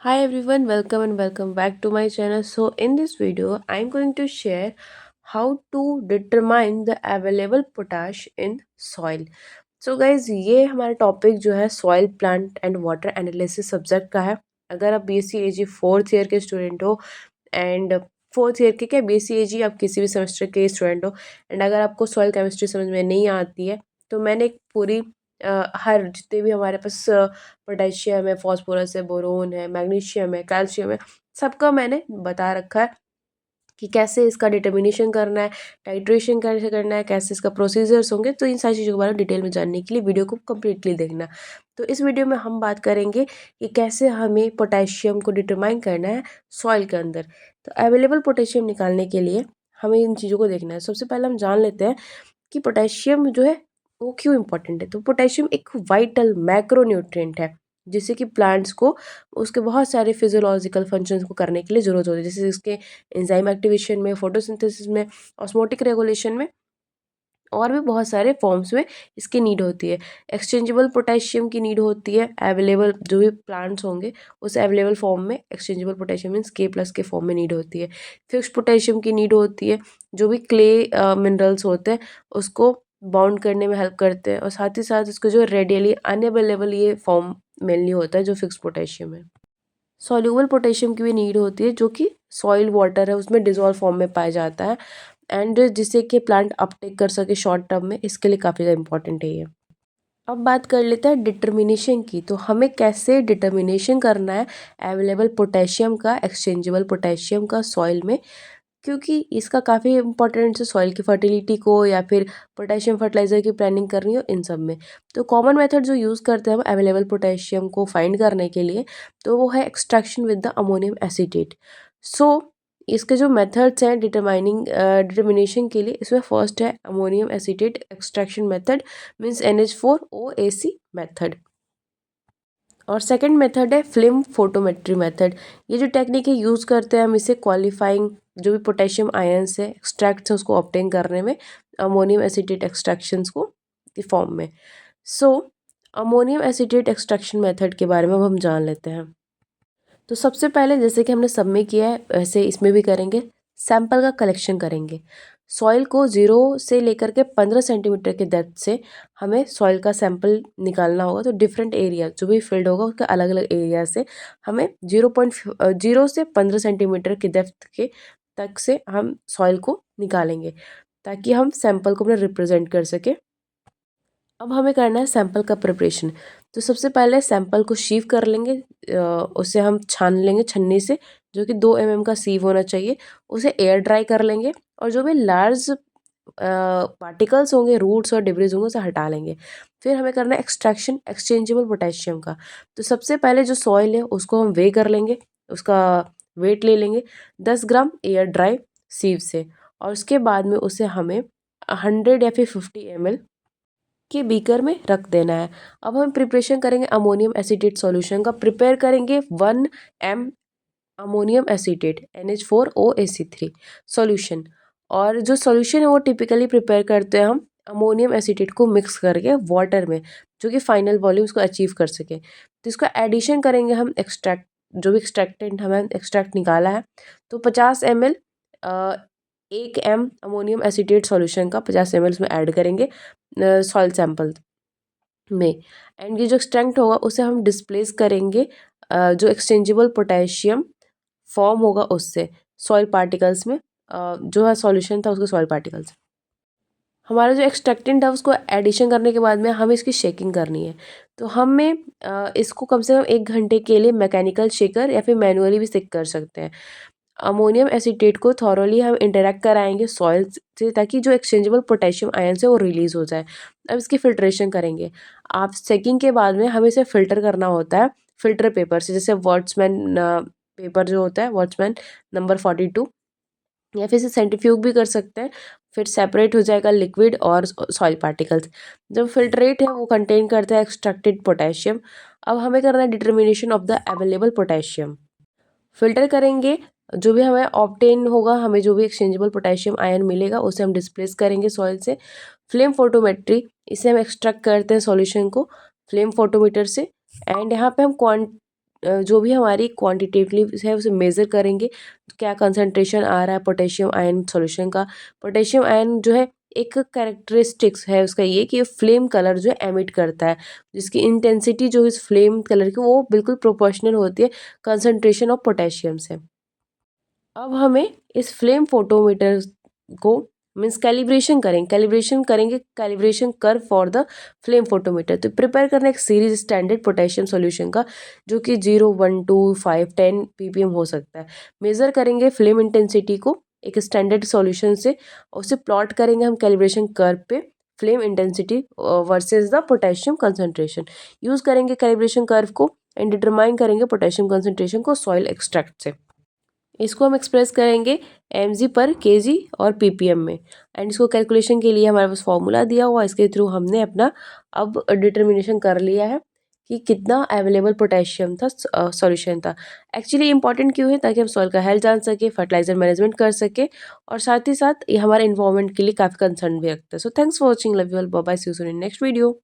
Hi everyone, welcome and welcome back to my channel. So in this video, I'm going to share how to determine the available potash in soil. So guys, ये हमारा topic जो है soil plant and water analysis subject का है। अगर आप BSc AG fourth year के student हो एंड फोर्थ ईयर के क्या BSc AG आप किसी भी सेमेस्टर के स्टूडेंट हो एंड अगर आपको सॉइल केमिस्ट्री समझ में नहीं आती है तो मैंने एक पूरी हर जितने भी हमारे पास पोटेशियम है, फास्फोरस है, बोरोन है, मैग्नीशियम है, कैल्शियम है, सबका मैंने बता रखा है कि कैसे इसका डिटर्मिनेशन करना है, टाइट्रेशन कैसे करना है, कैसे इसका प्रोसीजर्स होंगे। तो इन सारी चीज़ों के बारे में डिटेल में जानने के लिए वीडियो को कम्प्लीटली देखना। तो इस वीडियो में हम बात करेंगे कि कैसे हमें पोटेशियम को डिटरमाइन करना है सॉइल के अंदर। तो अवेलेबल पोटेशियम निकालने के लिए हमें इन चीज़ों को देखना है। सबसे पहले हम जान लेते हैं कि पोटेशियम जो है वो क्यों इम्पोर्टेंट है। तो पोटेशियम एक वाइटल मैक्रोन्यूट्रिएंट है जिससे कि प्लांट्स को उसके बहुत सारे फिजियोलॉजिकल फंक्शंस को करने के लिए ज़रूरत होती है, जैसे इसके एंजाइम एक्टिवेशन में, फोटोसिंथेसिस में, ऑस्मोटिक रेगुलेशन में और भी बहुत सारे फॉर्म्स में इसकी नीड होती है। एक्सचेंजेबल पोटेशियम की नीड होती है। अवेलेबल जो भी प्लांट्स होंगे उस अवेलेबल फॉर्म में एक्सचेंजेबल पोटेशियम मीन्स K+ के फॉर्म में नीड होती है। फिक्स्ड पोटेशियम की नीड होती है। जो भी क्ले मिनरल्स होते हैं उसको बाउंड करने में हेल्प करते हैं और साथ ही साथ उसको जो रेडियली अनअवेलेबल ये फॉर्म मेनली होता है जो फिक्स्ड पोटेशियम है। सॉल्यूबल पोटेशियम की भी नीड होती है जो कि सॉइल वाटर है उसमें डिजॉल्व फॉर्म में पाया जाता है एंड जिससे कि प्लांट अपटेक कर सके शॉर्ट टर्म में, इसके लिए काफ़ी ज़्यादा इंपॉर्टेंट है ये। अब बात कर लेते हैं डिटर्मिनेशन की। तो हमें कैसे डिटर्मिनेशन करना है अवेलेबल पोटेशियम का, एक्सचेंजेबल पोटेशियम का सॉइल में, क्योंकि इसका काफ़ी इंपॉर्टेंस है सॉइल की फर्टिलिटी को या फिर पोटेशियम फर्टिलाइज़र की प्लानिंग करनी हो इन सब में। तो कॉमन मेथड जो यूज़ करते हैं हम अवेलेबल पोटेशियम को फाइंड करने के लिए तो वो है extraction with the ammonium acetate. So इसके जो मेथड्स हैं डिटर्मिनेशन के लिए, इसमें फर्स्ट है ammonium acetate extraction method means NH4OAC method और सेकंड मेथड है फिल्म फोटोमेट्री मेथड। ये जो टेक्निक है यूज़ करते हैं हम इसे क्वालिफाइंग जो भी पोटेशियम आयन्स है एक्सट्रैक्ट है उसको ऑब्टेन करने में, अमोनियम एसीटेट एक्सट्रैक्शंस को के फॉर्म में। So ammonium acetate extraction method के बारे में अब हम जान लेते हैं। तो सबसे पहले जैसे कि हमने सब में किया है वैसे इसमें भी करेंगे। सैंपल का कलेक्शन करेंगे। सॉइल को 0 से लेकर के 15 सेंटीमीटर के डेप्थ से हमें सॉइल का सैंपल निकालना होगा। तो डिफरेंट एरिया जो भी फील्ड होगा उसके अलग अलग एरिया से हमें 0 से 15 सेंटीमीटर के डेप्थ के तक से हम सॉइल को निकालेंगे ताकि हम सैंपल को अपना रिप्रेजेंट कर सके। अब हमें करना है सैंपल का प्रिपरेशन। तो सबसे पहले सैंपल को सीव कर लेंगे। उसे हम छान लेंगे छन्नी से, जो कि 2 mm का सीव होना चाहिए। उसे एयर ड्राई कर लेंगे और जो भी लार्ज पार्टिकल्स होंगे, रूट्स और डिब्रीज होंगे, उसे हटा लेंगे। फिर हमें करना है एक्सट्रैक्शन एक्सचेंजेबल पोटेशियम का। तो सबसे पहले जो सॉइल है उसको हम वे कर लेंगे, उसका वेट ले लेंगे 10 ग्राम एयर ड्राई सीव से और उसके बाद में उसे हमें 100 या फिर 50 ml के बीकर में रख देना है। अब हम प्रिपरेशन करेंगे अमोनियम एसीटेट सॉल्यूशन का। प्रिपेयर करेंगे 1 m ammonium acetate NH4OAC3 solution. और जो सॉल्यूशन है वो टिपिकली प्रिपेयर करते हैं हम अमोनियम एसीटेट को मिक्स करके वाटर में, जो कि फाइनल वॉल्यूम्स को अचीव कर सके। तो इसका एडिशन करेंगे हम एक्सट्रैक्ट जो भी एक्सट्रैक्टेंट हमें एक्सट्रैक्ट निकाला है। तो 50 ml 1 m ammonium acetate solution का 50 ml उसमें ऐड करेंगे सॉइल सैंपल में। एंड ये जो एक्सट्रैक्ट होगा उसे हम डिस्प्लेस करेंगे जो एक्सचेंजेबल पोटेशियम फॉर्म होगा उससे सॉइल पार्टिकल्स में, जो है सॉल्यूशन था उसके सॉइल पार्टिकल्स। हमारा जो एक्सट्रैक्टेंट है उसको एडिशन करने के बाद में हमें इसकी शेकिंग करनी है। तो हमें इसको कम से कम 1 घंटे के लिए मैकेनिकल शेकर या फिर मैनुअली भी शेक कर सकते हैं। अमोनियम एसीटेट को थॉरोली हम इंटरेक्ट कराएंगे सॉइल से ताकि जो एक्सचेंजेबल पोटेशियम आयन है वो रिलीज़ हो जाए। अब इसकी फिल्ट्रेशन करेंगे। आप सेकिंग के बाद में हमें इसे फ़िल्टर करना होता है फ़िल्टर पेपर से, जैसे वर्ड्समैन पेपर जो होता है वर्ड्समैन नंबर 42, या फिर इसे सेंट्रीफ्यूग भी कर सकते हैं। फिर सेपरेट हो जाएगा लिक्विड और सॉइल पार्टिकल्स। जब फिल्ट्रेट है वो कंटेन करता है एक्सट्रैक्टेड पोटेशियम। अब हमें करना है determination of the available potassium. Filter करेंगे, जो भी हमें ऑब्टेन होगा, हमें जो भी एक्सचेंजेबल पोटेशियम आयन मिलेगा उसे हम डिस्प्लेस करेंगे सॉइल से। फ्लेम फोटोमेट्री, इसे हम एक्सट्रैक्ट करते हैं सॉल्यूशन को फ्लेम फोटोमीटर से। एंड यहाँ पे हम जो भी हमारी क्वांटिटेटिवली है उसे मेज़र करेंगे, क्या कंसंट्रेशन आ रहा है पोटेशियम आयन सॉल्यूशन का। पोटेशियम आयन जो है एक कैरेक्टरिस्टिक्स है उसका ये कि फ्लेम कलर जो है एमिट करता है, जिसकी इंटेंसिटी जो इस फ्लेम कलर की वो बिल्कुल प्रोपोर्शनल होती है कंसंट्रेशन ऑफ पोटेशियम से। अब हमें इस फ्लेम फोटोमीटर को मीन्स कैलिब्रेशन करेंगे कैलिब्रेशन कर फॉर द फ्लेम फोटोमीटर। तो प्रिपेयर करना एक सीरीज स्टैंडर्ड पोटेशियम सॉल्यूशन का, जो कि 0, 1, 2, 5, 10 ppm हो सकता है। मेज़र करेंगे फ्लेम इंटेंसिटी को एक स्टैंडर्ड सॉल्यूशन से, उसे प्लॉट करेंगे हम कैलिब्रेशन कर्व पे flame intensity versus the potassium concentration. Use करेंगे कैलिब्रेशन कर्व को एंड डिटरमाइन करेंगे पोटेशियम कंसंट्रेशन को सॉइल एक्सट्रैक्ट से। इसको हम एक्सप्रेस करेंगे mg पर kg और ppm में, एंड इसको कैलकुलेशन के लिए हमारे पास फॉर्मूला दिया हुआ, इसके थ्रू हमने अपना अब डिटर्मिनेशन कर लिया है कि कितना अवेलेबल पोटेशियम था सॉल्यूशन था। एक्चुअली इंपॉर्टेंट क्यों है, ताकि हम सॉइल का हेल्थ जान सके, फर्टिलाइजर मैनेजमेंट कर सके, और साथ ही साथ ये हमारे इन्वायरमेंट के लिए काफ़ी कंसर्न भी रखता है। So thanks for watching, love you all, bye bye, see you soon in next video.